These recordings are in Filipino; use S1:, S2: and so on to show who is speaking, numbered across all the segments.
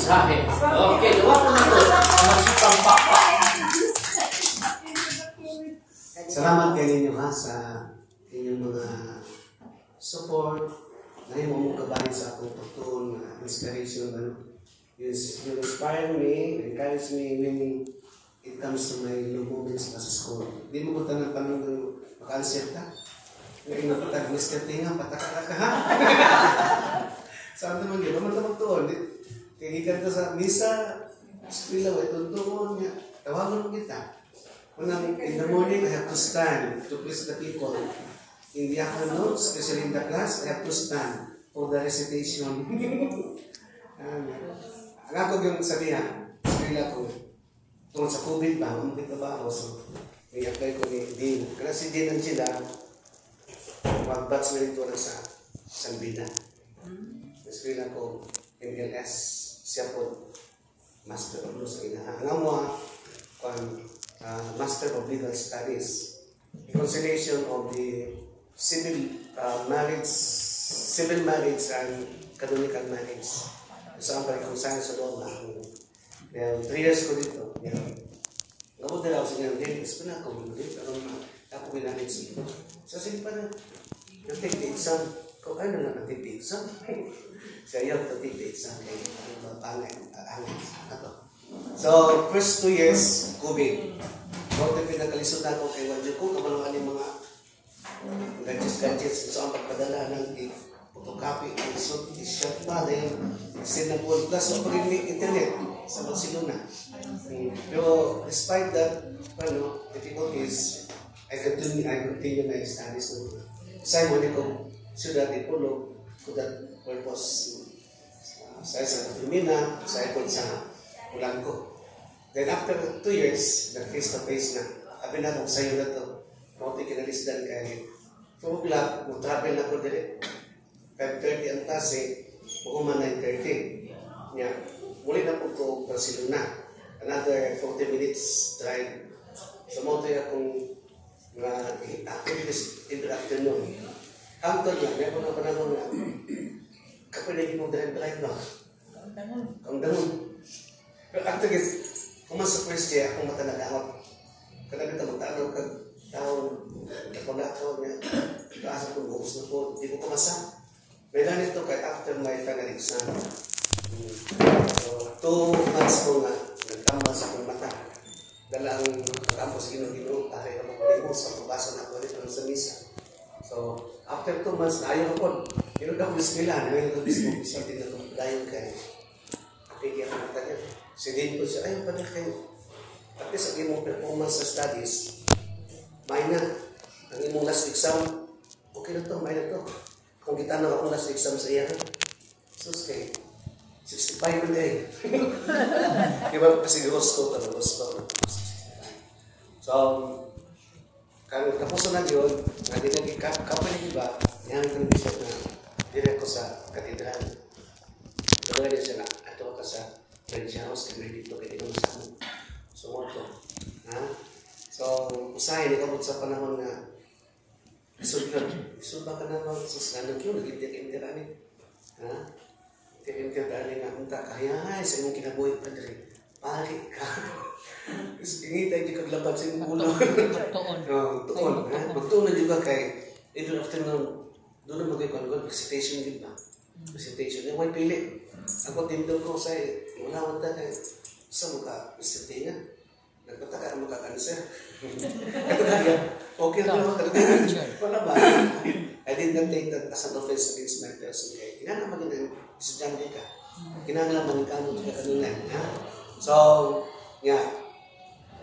S1: mensahe. Okay, gawa ko na ito. Masipang pakpak.
S2: Salamat kayo ninyo ha sa inyong mga support na yung mong kabahin sa akong pagtuon, inspiration, you inspire me, encourage me when it comes to my low moments sa school. Di mo ko tanong ng maka-answer ta. Ngayon na patag, Mr. Tinga, pataka-taka ha. Saan naman yun? Naman magtuon. Kaya ikan ka sa misa, eskwela, ay tuntuon niya. Tawagan mo kita. Unang, in the morning, I have to stand to please the people. In the afternoon, especially in the class, I have to stand for the recitation. Ang ako yung sabihan, eskwela ko, tungkol sa COVID ba, umabit na ba ako? So, i-apply ko ni Dean. Kaya si Dean ang sila, mag-batch na rin sa Sanbina. Eskwela ko, MLS, siya po, Master of Law sa inaha. Ang mo, Master of Legal Studies, reconciliation of the civil marriage and canonical marriage. Saan pa rin kung saan sa loob ang 3 years ko dito. Ngabot na ako sa inyo, is pa na ako, ako pinanage. So, sige pa na, na-take the exam. Kung ano na na-take the exam? So, ayaw to-take the exam. So, first 2 years, COVID. Bakit yung pinagkalisod na ako kay Wadyo ko, kamalungan yung mga gadgets. So, ang pagpadala ng photocopy, i-shot pa, dahil send na po class o pag internet sa Barcelona. Pero despite that, difficulties, I continue my studies. Sa mo ko, siyudad Ipolo, to that purpose. Sa Filomena, sa ikon sa Ulanco. Then after 2 years, nag-face-to-face na. Sabi na kung sa'yo na ito, mauti kinalisdan kay 4 o'clock, mag-travel na ko dire. 5:30 ang tase, bukuman 9:30. Yeah. Muli na po ko Barcelona. Another 40 minutes drive. So, mauti akong activities in the afternoon. Hangtod lang, may mga panahon na kapilig mo drive ba? Ang dangon. Pero after this, kung mas sa first year, akong matanag-awat. Kaya kita magtanong kag taon, ako niya, kaasa kong buhos na po, di ko kumasa. May ganito kay after my final exam. So, 2 months ko nga, nagtambal sa akong mata. Dala ang kampo sa Ginoo, pare ang mga sa pabasa na ako dito sa misa. So, after 2 months, na ayaw ko. Ginoo ako sa nila, ngayon ko mismo, isa din na itong dayon kay Pigi ako mata niya. Silin ko siya, ayaw pa na kayo. At least ang imong performance sa studies, may na. Ang imong last exam, okay na to, may na to. Kung kita na akong last exam sa iya, sus kay 65 na eh. Diba kasi gusto ko, So, kung tapos na yun, nga din nag-kapal iba, yan ang bisyo na dire ko sa katedral. Dala din siya na, ato ka sa French house, kaya dito kaya dito masama. So, mo ito. So, usahin, ikabot sa panahon na isod ba ka naman sa skanang yun, nag-intir-intirani. Intir-intirani nga, unta, kaya sa imong kinabuhi pa rin. Pari ka. Ingitay di kaglaban sa imong ulo. Tuon. Magtuon na juga kay, even afternoon, doon na magkakaroon, excitation din ba? Excitation. Yung may pili. Ako tindog ko sa wala wala kay sa mukha, Mr. Tinga. Nagpataka ang mukha-cancer. Okay na naman talaga. Wala ba? I did not take that as an offense against my person. Kaya kinang maging estudyante ka. Kinangalaman ka mo ka kanina. So,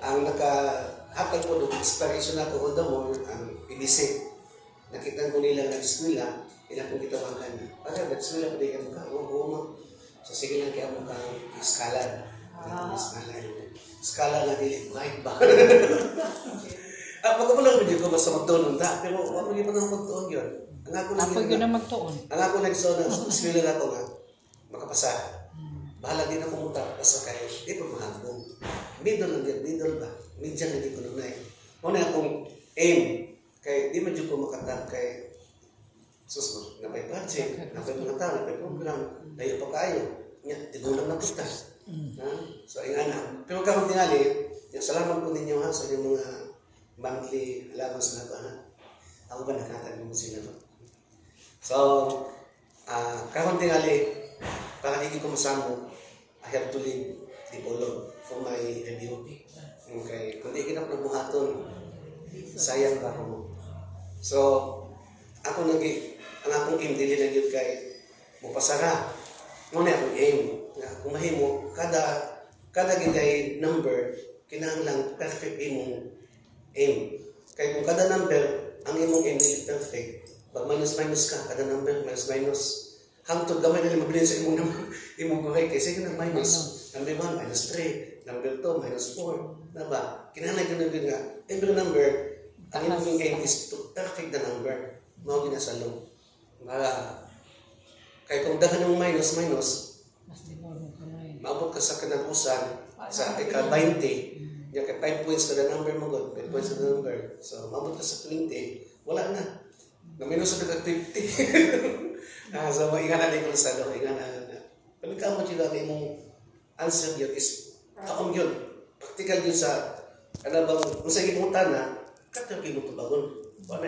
S2: ang naka-hatal ko doon, inspiration ako all the more, ang ibisip. Nakita ko nilang nag-eskwela, ilang kong kitawagan na. Para nag-eskwela pa din ka mo. So, sige lang kaya mo kang scholar. Skala nga dili, right ba? Pagkapalang medyo ko basta magtuon ta, pero wala mo gipon ang magtuon yun. Ang ako na magtuon. Ang ako nagsuon na eskwela na ko nga, makapasa. Bahala din ako muta, basta kaya, di pa mahagong. Middle lang yan, middle ba? Medyan na di ko nunay. Muna akong aim, kaya di medyo ko makatap kay sus na may project, na may mga tao, na may program, layo pa kayo. tigulang na puta. So, ingana. Pero kahit tingali, salamat po ninyo ha sa inyong mga monthly allowance na ito ha. Ako ba nakatag mo sila no? So, kahit tingali, para hindi ko masamo, I have to leave the polo for my review. Okay. Kung di kinap na buhaton, sayang ba ako? So, ako ang akong aim, dili na yun kay mupasara. Muna akong aim. Kung mahimo, kada gigay number, kinahanglang perfect imong aim. Kaya kung kada number, ang imong aim dili perfect, pag minus ka, kada number, minus. Hangtod gamay na mabilin sa imong buhay. Kaya sige na minus. Number 1, minus 3. Number 2, minus 4. Na ba? Kinahanglan yun nga. Every number, ang imong aim is to perfect the number. Mao ginasalo. Kaya kung dahan ng minus, maabot ka sa kanagusan sa ika-20. Yung kay 5 points kada number mo god, 5 points kada number. So, maabot ka sa 20, wala na. Na-minus sa ika-50. So, ingana din ko sa loob. Ingana. Pagka mo dito, ang imong answer yun is, akong yun. Practical yun sa, ano bang, kung sa imutan na, katabi mo ito bagon.